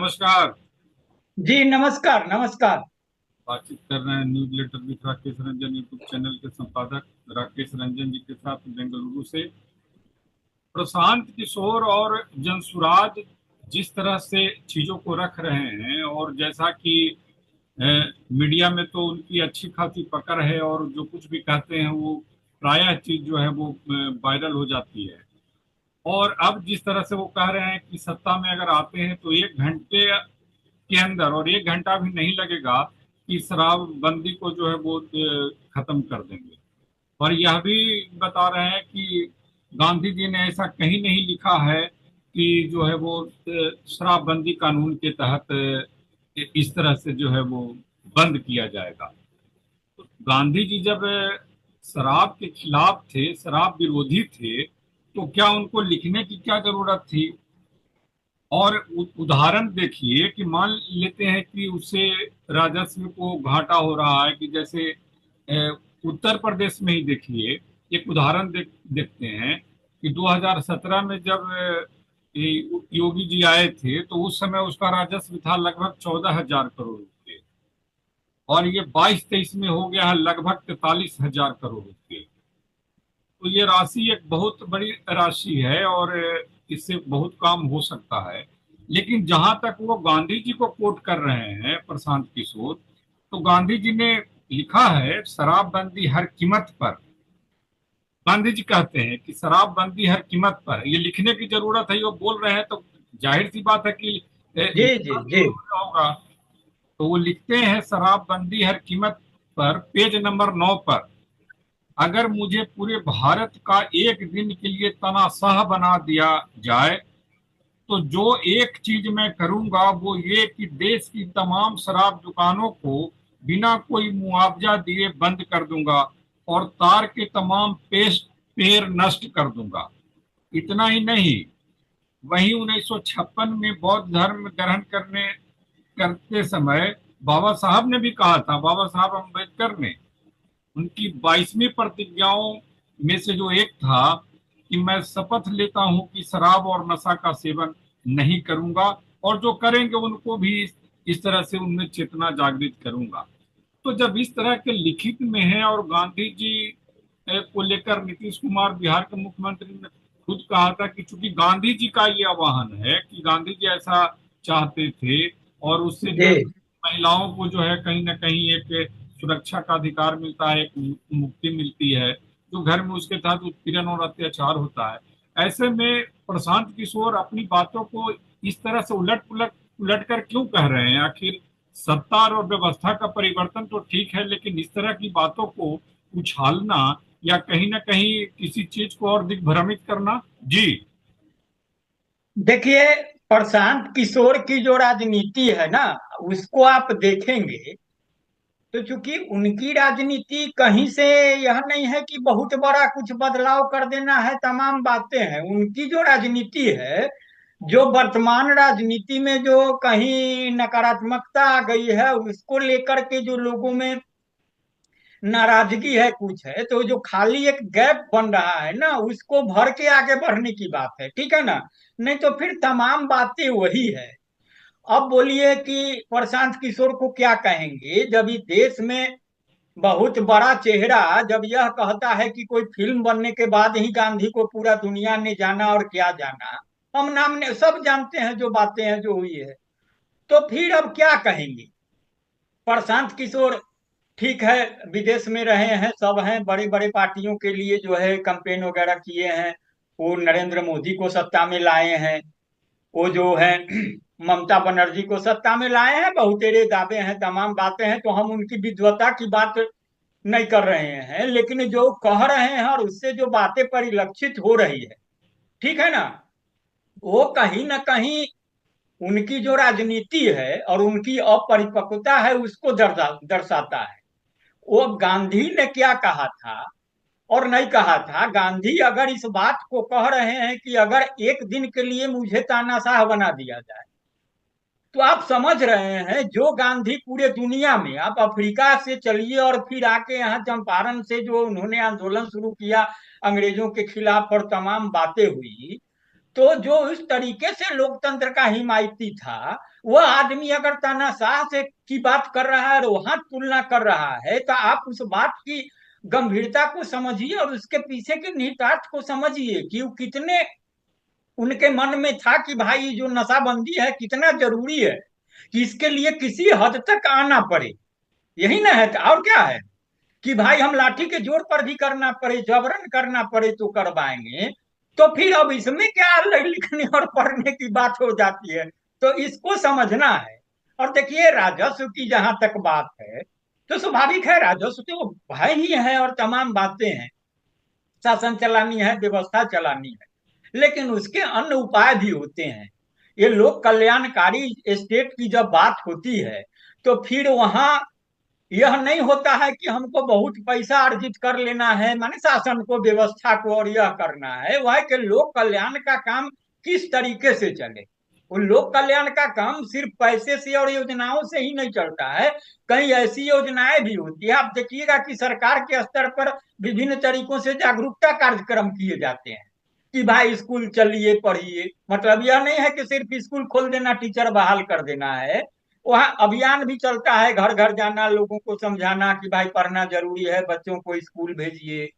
नमस्कार। जी नमस्कार नमस्कार। बातचीत कर रहे हैं newsletter with Rakesh Ranjan YouTube channel के संपादक राकेश रंजन जी के साथ बेंगलुरु से। प्रशांत किशोर और जनसुराज जिस तरह से चीजों को रख रहे हैं, और जैसा कि अ, मीडिया में तो उनकी अच्छी खासी पकड़ है, और जो कुछ भी कहते हैं वो प्रायः चीज जो है वो वायरल हो जाती है। और अब जिस तरह से वो कह रहे हैं कि सत्ता में अगर आते हैं तो 1 घंटे के अंदर, और 1 घंटा भी नहीं लगेगा, कि शराबबंदी को जो है वो खत्म कर देंगे। और यह भी बता रहे हैं कि गांधी जी ने ऐसा कहीं नहीं लिखा है कि जो है वो शराबबंदी कानून के तहत इस तरह से जो है वो बंद किया जाएगा। तो गांधी जी जब शराब के खिलाफ थे, शराब विरोधी थे, तो क्या उनको लिखने की क्या जरूरत थी? और उदाहरण देखिए कि मान लेते हैं कि उससे राजस्व को घाटा हो रहा है, कि जैसे उत्तर प्रदेश में ही देखिए। एक उदाहरण देखते हैं कि 2017 में जब योगी जी आए थे तो उस समय उसका राजस्व था लगभग 14,000 करोड़ रुपए, और ये 22-23 में हो गया है लगभग 43,000 करोड़ रुपए। तो ये राशि एक बहुत बड़ी राशि है, और इससे बहुत काम हो सकता है। लेकिन जहां तक वो गांधी जी को कोट कर रहे हैं प्रशांत किशोर, तो गांधी जी ने लिखा है शराबबंदी हर कीमत पर। गांधी जी कहते हैं कि शराबबंदी हर कीमत पर, ये लिखने की जरूरत है, वो बोल रहे हैं तो जाहिर सी बात है कि जी जी लिखना जी। जरूर होगा। तो वो लिखते हैं शराबबंदी हर कीमत पर, पेज नंबर 9 पर, अगर मुझे पूरे भारत का एक दिन के लिए तनाशाह बना दिया जाए तो जो एक चीज मैं करूंगा वो ये कि देश की तमाम शराब दुकानों को बिना कोई मुआवजा दिए बंद कर दूंगा, और तार के तमाम पेड़ नष्ट कर दूंगा। इतना ही नहीं, वहीं 1956 में बौद्ध धर्म ग्रहण करते समय बाबा साहब ने भी कहा था, बाबा साहब अम्बेडकर ने, उनकी 22वीं प्रतिज्ञाओं में से जो एक था कि मैं शपथ लेता हूं कि शराब और नशा का सेवन नहीं करूंगा, और जो करेंगे उनको भी इस तरह से उनमें चेतना जागृत करूंगा। तो जब इस तरह के लिखित में है, और गांधी जी को लेकर नीतीश कुमार बिहार के मुख्यमंत्री ने खुद कहा था कि चूंकि गांधी जी का ये आह्वान है कि गांधी जी ऐसा चाहते थे, और उससे जो है जी महिलाओं को जो है कहीं ना कहीं एक सुरक्षा का अधिकार मिलता है, एक मुक्ति मिलती है, जो घर में उसके तहत उत्पीड़न और अत्याचार होता है। ऐसे में प्रशांत किशोर अपनी बातों को इस तरह से उलट पुलट उलट कर क्यों कह रहे हैं? आखिर सत्ता और व्यवस्था का परिवर्तन तो ठीक है, लेकिन इस तरह की बातों को उछालना, या कहीं ना कहीं किसी चीज को और दिग्भ्रमित करना। जी। देखिए, प्रशांत किशोर की जो राजनीति है ना, उसको आप देखेंगे तो चूंकि उनकी राजनीति कहीं से यह नहीं है कि बहुत बड़ा कुछ बदलाव कर देना है, तमाम बातें हैं। उनकी जो राजनीति है, जो वर्तमान राजनीति में जो कहीं नकारात्मकता आ गई है, उसको लेकर के जो लोगों में नाराजगी है, कुछ है, तो जो खाली एक गैप बन रहा है ना, उसको भर के आगे बढ़ने की बात है, ठीक है ना। नहीं तो फिर तमाम बातें वही है। अब बोलिए कि प्रशांत किशोर को क्या कहेंगे जब इस देश में बहुत बड़ा चेहरा जब यह कहता है कि कोई फिल्म बनने के बाद ही गांधी को पूरा दुनिया ने जाना, और क्या जाना, हम नाम ने सब जानते हैं जो बातें हैं जो हुई है। तो फिर अब क्या कहेंगे प्रशांत किशोर? ठीक है, विदेश में रहे हैं, सब हैं, बड़े बड़े पार्टियों के लिए जो है कैंपेन वगैरह किए हैं, वो नरेंद्र मोदी को सत्ता में लाए हैं, वो जो है ममता बनर्जी को सत्ता में लाए हैं, बहुतेरे दावे हैं, तमाम बातें हैं, तो हम उनकी विद्वता की बात नहीं कर रहे हैं, लेकिन जो कह रहे हैं और उससे जो बातें परिलक्षित हो रही है, ठीक है ना, वो कहीं ना कहीं उनकी जो राजनीति है और उनकी अपरिपक्वता है उसको दर्शाता है। वो गांधी ने क्या कहा था और नहीं कहा था। गांधी अगर इस बात को कह रहे हैं कि अगर एक दिन के लिए मुझे तानाशाह बना दिया जाए, तो आप समझ रहे हैं जो गांधी पूरे दुनिया में, आप अफ्रीका से चलिए और फिर आके यहाँ चंपारण से जो उन्होंने आंदोलन शुरू किया अंग्रेजों के खिलाफ और तमाम बातें हुई, तो जो इस तरीके से लोकतंत्र का हिमायती था, वह आदमी अगर तानाशाह से की बात कर रहा है और वहां तुलना कर रहा है, तो आप उस बात की गंभीरता को समझिए और उसके पीछे के निहितार्थ को समझिए कि वो कितने उनके मन में था कि भाई जो नशाबंदी है कितना जरूरी है, कि इसके लिए किसी हद तक आना पड़े। यही ना है, और क्या है कि भाई हम लाठी के जोर पर भी करना पड़े, जबरन करना पड़े तो करवाएंगे। तो फिर अब इसमें क्या लिखने और पढ़ने की बात हो जाती है, तो इसको समझना है। और देखिए, राजस्व की जहां तक बात है, तो स्वाभाविक है, राजस्व तो है ही है और तमाम बातें हैं, शासन चलानी है, व्यवस्था चलानी है, लेकिन उसके अन्य उपाय भी होते हैं। ये लोक कल्याणकारी स्टेट की जब बात होती है, तो फिर वहां यह नहीं होता है कि हमको बहुत पैसा अर्जित कर लेना है, माने शासन को, व्यवस्था को, और यह करना है, वह कि लोक कल्याण का काम किस तरीके से चले। वो लोक कल्याण का काम सिर्फ पैसे से और योजनाओं से ही नहीं चलता है, कई ऐसी योजनाएं भी होती है। आप देखिएगा कि सरकार के स्तर पर विभिन्न तरीकों से जागरूकता कार्यक्रम किए जाते हैं कि भाई स्कूल चलिए, पढ़िए। मतलब यह नहीं है कि सिर्फ स्कूल खोल देना, टीचर बहाल कर देना है। वहाँ अभियान भी चलता है, घर घर जाना, लोगों को समझाना कि भाई पढ़ना जरूरी है, बच्चों को स्कूल भेजिए।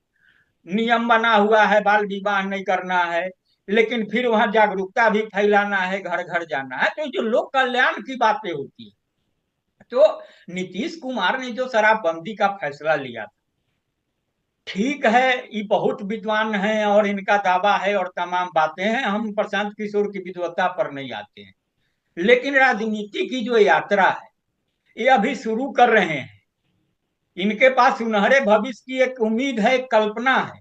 नियम बना हुआ है, बाल विवाह नहीं करना है, लेकिन फिर वहां जागरूकता भी फैलाना है, घर घर जाना है। तो जो लोक कल्याण की बातें होती है, तो नीतीश कुमार ने जो शराबबंदी का फैसला लिया था, ठीक है, ये बहुत विद्वान हैं और इनका दावा है और तमाम बातें हैं, हम प्रशांत किशोर की विद्वता पर नहीं आते हैं। लेकिन राजनीति की जो यात्रा है, ये अभी शुरू कर रहे हैं। इनके पास सुनहरे भविष्य की एक उम्मीद है, एक कल्पना है,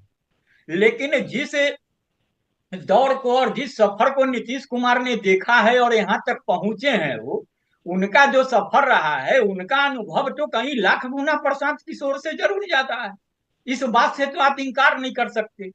लेकिन जिस दौर को और जिस सफर को नीतीश कुमार ने देखा है और यहाँ तक पहुंचे हैं, वो उनका जो सफर रहा है, उनका अनुभव तो कहीं लाख गुना प्रशांत किशोर से जरूर ज्यादा है। इस बात से तो आप इंकार नहीं कर सकते।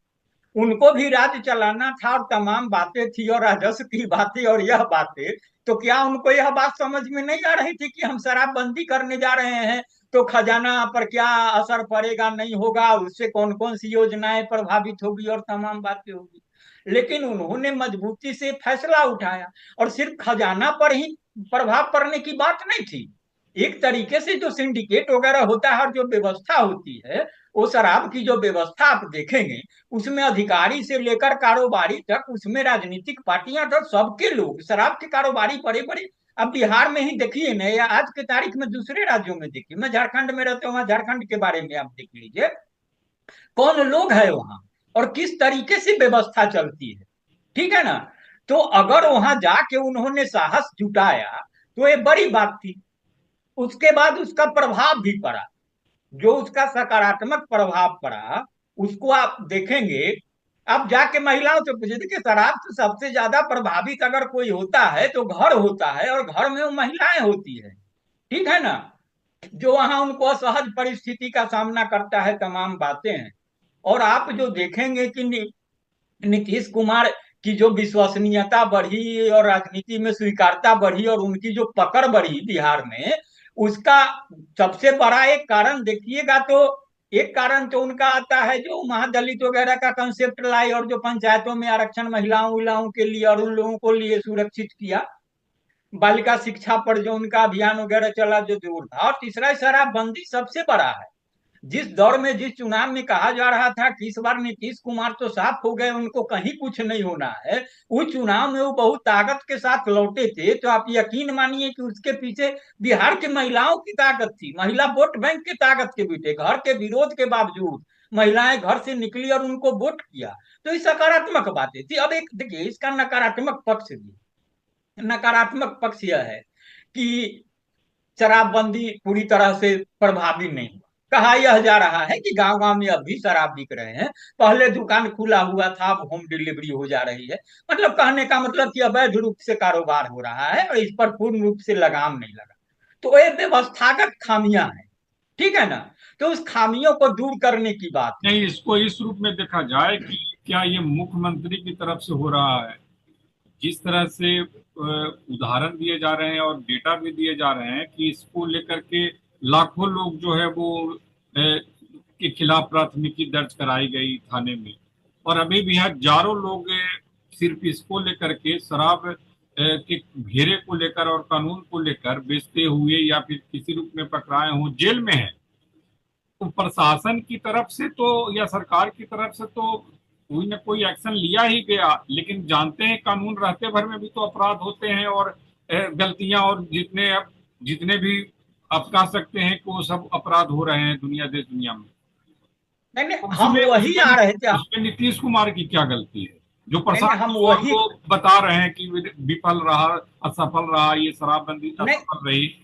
उनको भी राज्य चलाना था और तमाम बातें थी, और राजस्व की बातें और यह बातें, तो क्या उनको यह बात समझ में नहीं आ रही थी कि हम शराबबंदी करने जा रहे हैं, तो खजाना पर क्या असर पड़ेगा, नहीं होगा, उससे कौन कौन सी योजनाएं प्रभावित होगी और तमाम बातें होगी। लेकिन उन्होंने मजबूती से फैसला उठाया, और सिर्फ खजाना पर ही प्रभाव पड़ने की बात नहीं थी। एक तरीके से जो सिंडिकेट वगैरह होता है और जो व्यवस्था होती है, वो शराब की जो व्यवस्था आप देखेंगे, उसमें अधिकारी से लेकर कारोबारी तक, उसमें राजनीतिक पार्टियां तक, सबके लोग शराब के कारोबारी बड़े बड़े। अब बिहार में ही देखिए ना, या आज के तारीख में दूसरे राज्यों में देखिए, मैं झारखंड में रहता हूँ, झारखंड के बारे में आप देख लीजिए, कौन लोग है वहां और किस तरीके से व्यवस्था चलती है। ठीक है ना। तो अगर वहां जाके उन्होंने साहस जुटाया, तो ये बड़ी बात थी। उसके बाद उसका प्रभाव भी पड़ा, जो उसका सकारात्मक प्रभाव पड़ा, उसको आप देखेंगे। आप जाके महिलाओं से पूछे, देखिए शराब से सबसे ज्यादा प्रभावित अगर कोई होता है तो घर होता है, और घर में वो महिलाएं होती है। ठीक है ना। जो वहां उनको असहज परिस्थिति का सामना करता है, तमाम बातें हैं। और आप जो देखेंगे कि नीतीश कुमार की जो विश्वसनीयता बढ़ी और राजनीति में स्वीकारता बढ़ी और उनकी जो पकड़ बढ़ी बिहार में, उसका सबसे बड़ा एक कारण देखिएगा तो, एक कारण तो उनका आता है जो महादलित वगैरह का कंसेप्ट लाए, और जो पंचायतों में आरक्षण महिलाओं के लिए और उन लोगों को लिए सुरक्षित किया, बालिका शिक्षा पर जो उनका अभियान वगैरह चला, जो जोर था। और तीसरा शराबबंदी सबसे बड़ा है। जिस दौर में, जिस चुनाव में कहा जा रहा था कि इस बार नीतीश कुमार तो साफ हो गए, उनको कहीं कुछ नहीं होना है, उस चुनाव में वो बहुत ताकत के साथ लौटे थे। तो आप यकीन मानिए कि उसके पीछे बिहार की महिलाओं की ताकत थी, महिला वोट बैंक की ताकत के पीछे, घर के विरोध के बावजूद महिलाएं घर से निकली और उनको वोट किया। तो ये सकारात्मक बातें थी। अब एक देखिए, इसका नकारात्मक पक्ष भी, नकारात्मक पक्ष यह है कि शराबबंदी पूरी तरह से प्रभावी नहीं हुआ। कहा यह जा रहा है कि गांव गांव में अभी शराब बिक रहे हैं, पहले दुकान खुला हुआ था, अब होम डिलीवरी हो जा रही है। मतलब कहने का मतलब कि अवैध रूप से कारोबार हो रहा है और इस पर पूर्ण रूप से लगाम नहीं लगा। तो ये व्यवस्थागत खामियां हैं। ठीक है ना। तो उस खामियों को दूर करने की बात है। नहीं, इसको इस रूप में देखा जाए कि क्या ये मुख्यमंत्री की तरफ से हो रहा है। जिस तरह से उदाहरण दिए जा रहे हैं और डेटा भी दिए जा रहे हैं कि इसको लेकर के लाखों लोग जो है वो के खिलाफ प्राथमिकी दर्ज कराई गई थाने में, और अभी भी हजारों लोग सिर्फ इसको लेकर के, शराब के घेरे को लेकर और कानून को लेकर बेचते हुए या फिर किसी रूप में पकड़ाए हों, जेल में है, तो प्रशासन की तरफ से तो या सरकार की तरफ से तो कोई ना कोई एक्शन लिया ही गया, लेकिन जानते हैं कानून रहते भर में भी तो अपराध होते हैं और गलतियां, और जितने भी आप कह सकते हैं कि वो सब अपराध हो रहे हैं दुनिया देश दुनिया में। नहीं नहीं, तो हम उसमें वही आ रहे थे। उसमें नीतीश कुमार की क्या गलती है, जो नहीं नहीं, प्रशांत हम किशोर वही, को बता रहे हैं कि विफल रहा, असफल रहा, ये शराबबंदी नहीं, असफल रही।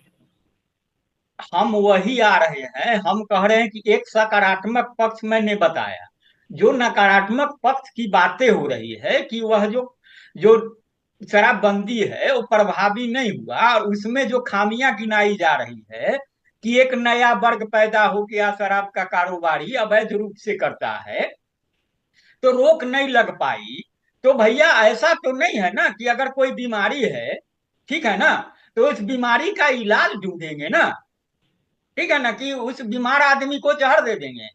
हम वही आ रहे हैं। हम कह रहे हैं कि एक सकारात्मक पक्ष मैंने बताया, जो नकारात्मक पक्ष की बातें हो रही है कि वह जो जो शराबबंदी है वो प्रभावी नहीं हुआ, और उसमें जो खामियां गिनाई जा रही है कि एक नया वर्ग पैदा हो गया, शराब का कारोबारी अवैध रूप से करता है, तो रोक नहीं लग पाई। तो भैया ऐसा तो नहीं है ना कि अगर कोई बीमारी है, ठीक है ना, तो उस बीमारी का इलाज ढूंढेंगे ना, ठीक है ना, कि उस बीमार आदमी को जहर दे देंगे।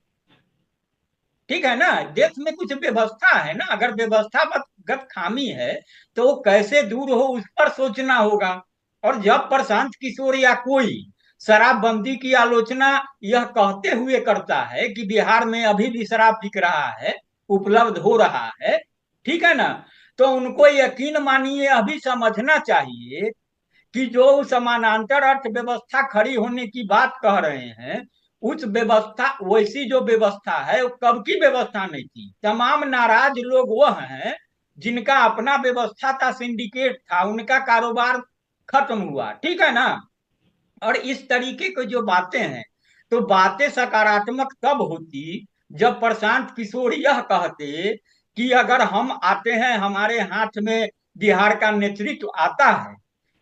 ठीक है ना, देश में कुछ व्यवस्था है ना, अगर व्यवस्थागत खामी है तो वो कैसे दूर हो उस पर सोचना होगा। और जब प्रशांत किशोर या कोई शराबबंदी की आलोचना यह कहते हुए करता है कि बिहार में अभी भी शराब बिक रहा है, उपलब्ध हो रहा है, ठीक है ना, तो उनको यकीन मानिए अभी समझना चाहिए कि जो समानांतर अर्थव्यवस्था खड़ी होने की बात कह रहे हैं, उस व्यवस्था, वैसी जो व्यवस्था है वो कब की व्यवस्था नहीं थी। तमाम नाराज लोग वह हैं जिनका अपना व्यवस्था था, सिंडिकेट था, उनका कारोबार खत्म हुआ, ठीक है ना। और इस तरीके की जो बातें हैं, तो बातें सकारात्मक तब होती जब प्रशांत किशोर यह कहते कि अगर हम आते हैं, हमारे हाथ में बिहार का नेतृत्व आता है,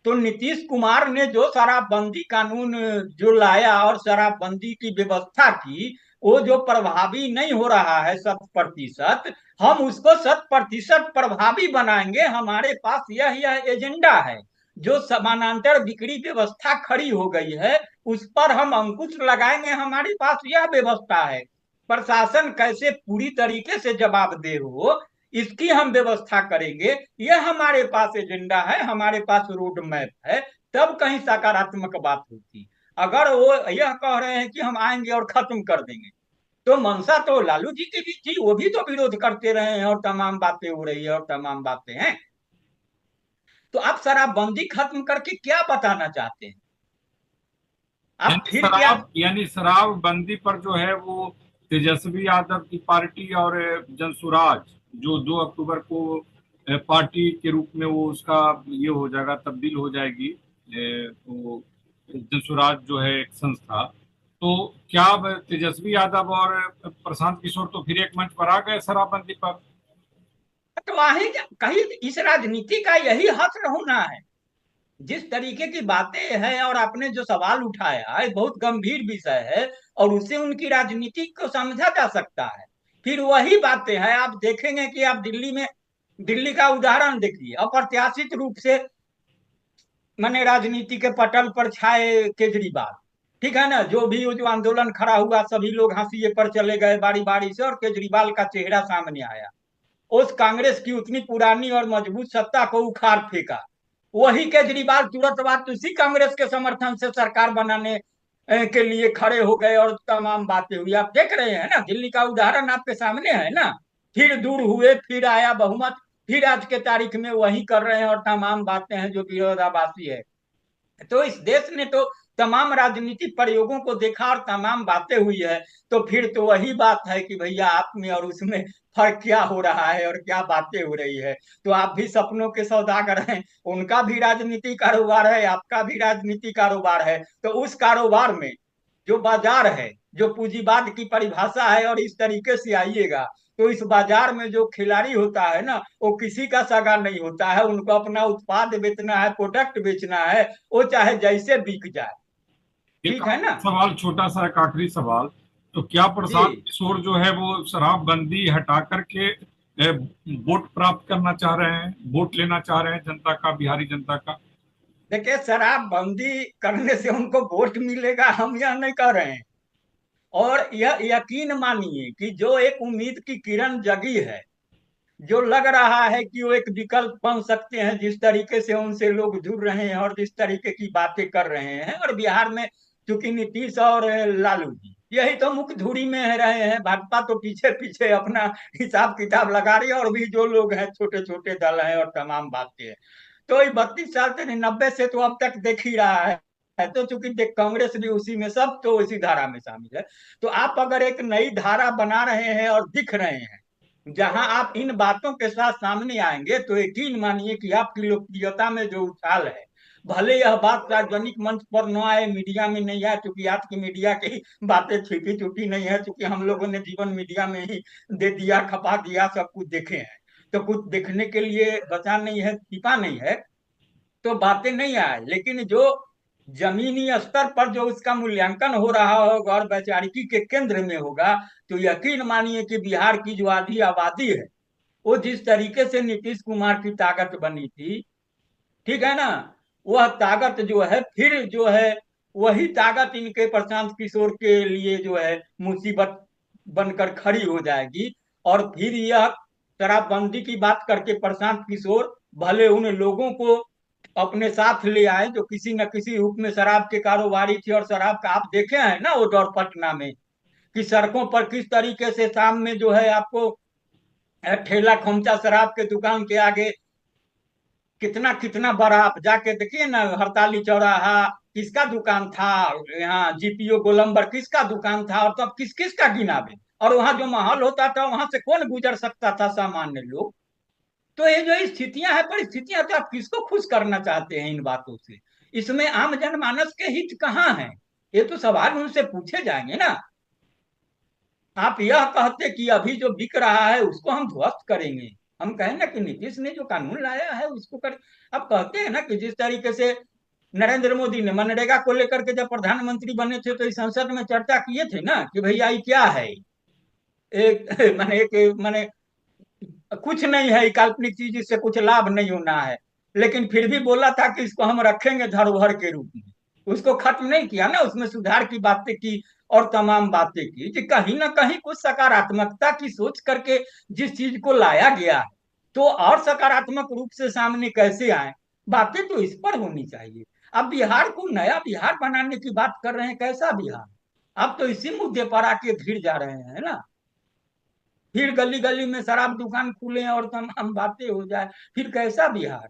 तो नीतीश कुमार ने जो शराबबंदी कानून जो लाया और शराबबंदी की व्यवस्था की, वो जो प्रभावी नहीं हो रहा है 100%, हम उसको 100% प्रभावी बनाएंगे। हमारे पास यह एजेंडा है। जो समानांतर बिक्री व्यवस्था खड़ी हो गई है, उस पर हम अंकुश लगाएंगे। हमारे पास यह व्यवस्था है। प्रशासन कैसे पूरी तरीके से जवाबदेह हो, इसकी हम व्यवस्था करेंगे। यह हमारे पास एजेंडा है, हमारे पास रोड मैप है। तब कहीं सकारात्मक बात होती। अगर वो यह कह रहे हैं कि हम आएंगे और खत्म कर देंगे, तो मंशा तो लालू जी की भी थी, वो भी तो विरोध करते रहे हैं और तमाम बातें हो रही है और तमाम बातें हैं। तो आप शराबबंदी खत्म करके क्या बताना चाहते हैं? आप फिर क्या? यानी शराबबंदी पर जो है वो तेजस्वी यादव की पार्टी और जनसुराज, जो 2 अक्टूबर को पार्टी के रूप में वो उसका ये हो जाएगा, तब्दील हो जाएगी, तो जनसुराज जो है एक संस्था, तो क्या अब तेजस्वी यादव और प्रशांत किशोर तो फिर एक मंच पर आ गए शराबबंदी पर? तो वहीं कहीं इस राजनीति का यही हश्र होना है। जिस तरीके की बातें हैं और आपने जो सवाल उठाया है, बहुत गंभीर विषय है, और उससे उनकी राजनीति को समझा जा सकता है। फिर वही बातें हैं, आप देखेंगे कि आप दिल्ली में, दिल्ली का उदाहरण देखिए, अप्रत्याशित रूप से मैंने राजनीति के पटल पर छाए केजरीवाल, ठीक है ना, जो भी जो आंदोलन खड़ा हुआ सभी लोग हाशिए पर चले गए बारी बारी से, और केजरीवाल का चेहरा सामने आया। उस कांग्रेस की उतनी पुरानी और मजबूत सत्ता को उखाड़ फेंका। वही केजरीवाल तुरंत बाद उसी कांग्रेस के समर्थन से सरकार बनाने के लिए खड़े हो गए और तमाम बातें हुई। आप देख रहे हैं ना, दिल्ली का उदाहरण आपके सामने है ना। फिर दूर हुए, फिर आया बहुमत, फिर आज के तारीख में वही कर रहे हैं और तमाम बातें हैं जो विरोधाभासी है। तो इस देश ने तो तमाम राजनीतिक प्रयोगों को देखा और तमाम बातें हुई है। तो फिर तो वही बात है कि भैया आप में और उसमें फर्क क्या हो रहा है और क्या बातें हो रही है। तो आप भी सपनों के सौदागर हैं, उनका भी राजनीति कारोबार है, आपका भी राजनीति कारोबार है। तो उस कारोबार में जो बाजार है, जो पूंजीवाद की परिभाषा है, और इस तरीके से आइएगा, तो इस बाजार में जो खिलाड़ी होता है ना, वो किसी का सगा नहीं होता है। उनको अपना उत्पाद बेचना है, प्रोडक्ट बेचना है, वो चाहे जैसे बिक जाए। एक ठीक है ना। सवाल, छोटा सा एक आखिरी सवाल, तो क्या प्रशांत जी किशोर जो है वो शराबबंदी हटा करके वोट प्राप्त करना चाह रहे हैं, वोट लेना चाह रहे हैं जनता का, बिहारी जनता का? देखिए, शराबबंदी करने से उनको वोट मिलेगा हम यह नहीं कह रहे हैं। और यह यकीन मानिए कि जो एक उम्मीद की किरण जगी है, जो लग रहा है कि वो एक विकल्प बन सकते हैं, जिस तरीके से उनसे लोग जुड़ रहे हैं और जिस तरीके की बातें कर रहे हैं। और बिहार में चूंकि नीतीश और लालू जी यही तो मुख्य धुरी में रहे हैं, भाजपा तो पीछे पीछे अपना हिसाब किताब लगा रही है, और भी जो लोग हैं छोटे छोटे दल हैं और तमाम बातें हैं। तो ये 32 साल से 90 से तो अब तक देख ही रहा है। तो चूंकि देख कांग्रेस भी उसी में, सब तो उसी धारा में शामिल है। तो आप अगर एक नई धारा बना रहे हैं और दिख रहे हैं जहां आप इन बातों के साथ सामने आएंगे, तो यकीन मानिए कि आपकी लोकप्रियता में जो उछाल है, भले यह बात सार्वजनिक मंच पर न आए, मीडिया में नहीं आए, क्योंकि आपकी मीडिया की बातें छिपी छुपी नहीं है, क्योंकि हम लोगों ने जीवन मीडिया में ही दे दिया, खपा दिया, सब कुछ देखे हैं। तो कुछ देखने के लिए बचा नहीं है, छिपा नहीं है, तो बातें नहीं आए। लेकिन जो जमीनी स्तर पर जो उसका मूल्यांकन हो रहा होगा और वैचारिकी के केंद्र में होगा, तो यकीन मानिए कि बिहार की जो आधी आबादी है, वो जिस तरीके से नीतीश कुमार की ताकत बनी थी, ठीक है ना, वह ताकत जो है फिर जो है वही ताकत इनके प्रशांत किशोर के लिए जो है मुसीबत बनकर खड़ी हो जाएगी। और फिर यह शराबबंदी की बात करके प्रशांत किशोर भले उन लोगों को अपने साथ ले आए जो किसी न किसी रूप में शराब के कारोबारी थे। और शराब का आप देखे हैं ना वो दौर पटना में कि सड़कों पर किस तरीके से शाम में जो है आपको ठेला खोमचा शराब के दुकान के आगे कितना कितना बड़ा, आप जाके देखिए ना, हड़ताली चौराहा किसका दुकान था, यहाँ जीपीओ गोलंबर किसका दुकान था, और तब किस किस का गिनावे। और वहां जो माहौल होता था वहां से कौन गुजर सकता था, सामान्य लोग। तो ये जो स्थितियां हैं, परिस्थितियां, तो आप किसको खुश करना चाहते हैं इन बातों से? इसमें आम जनमानस के हित कहाँ हैं? ये तो सवाल उनसे पूछे जाएंगे ना। आप यह कहते कि अभी जो बिक रहा है उसको हम ध्वस्त करेंगे, हम कहें ना कि नीतीश ने जो कानून लाया है उसको कर। अब कहते हैं ना कि जिस तरीके से नरेंद्र मोदी ने मनरेगा को लेकर के जब प्रधानमंत्री बने थे तो इस संसद में चर्चा किए थे ना कि भैया ये क्या है, एक माने एक माने कुछ नहीं है, काल्पनिक चीज, इससे कुछ लाभ नहीं होना है। लेकिन फिर भी बोला था कि इसको हम रखेंगे धरोहर के रूप में। उसको खत्म नहीं किया ना, उसमें सुधार की बातें की और तमाम बातें की कि कहीं ना कहीं कुछ सकारात्मकता की सोच करके जिस चीज को लाया गया है, तो और सकारात्मक रूप से सामने कैसे आए, बातें तो इस पर होनी चाहिए। अब बिहार को नया बिहार बनाने की बात कर रहे हैं, कैसा बिहार? अब तो इसी मुद्दे पर आके घिर जा रहे हैं ना। फिर गली गली में शराब दुकान खुले और तमाम बातें हो जाए, फिर कैसा बिहार?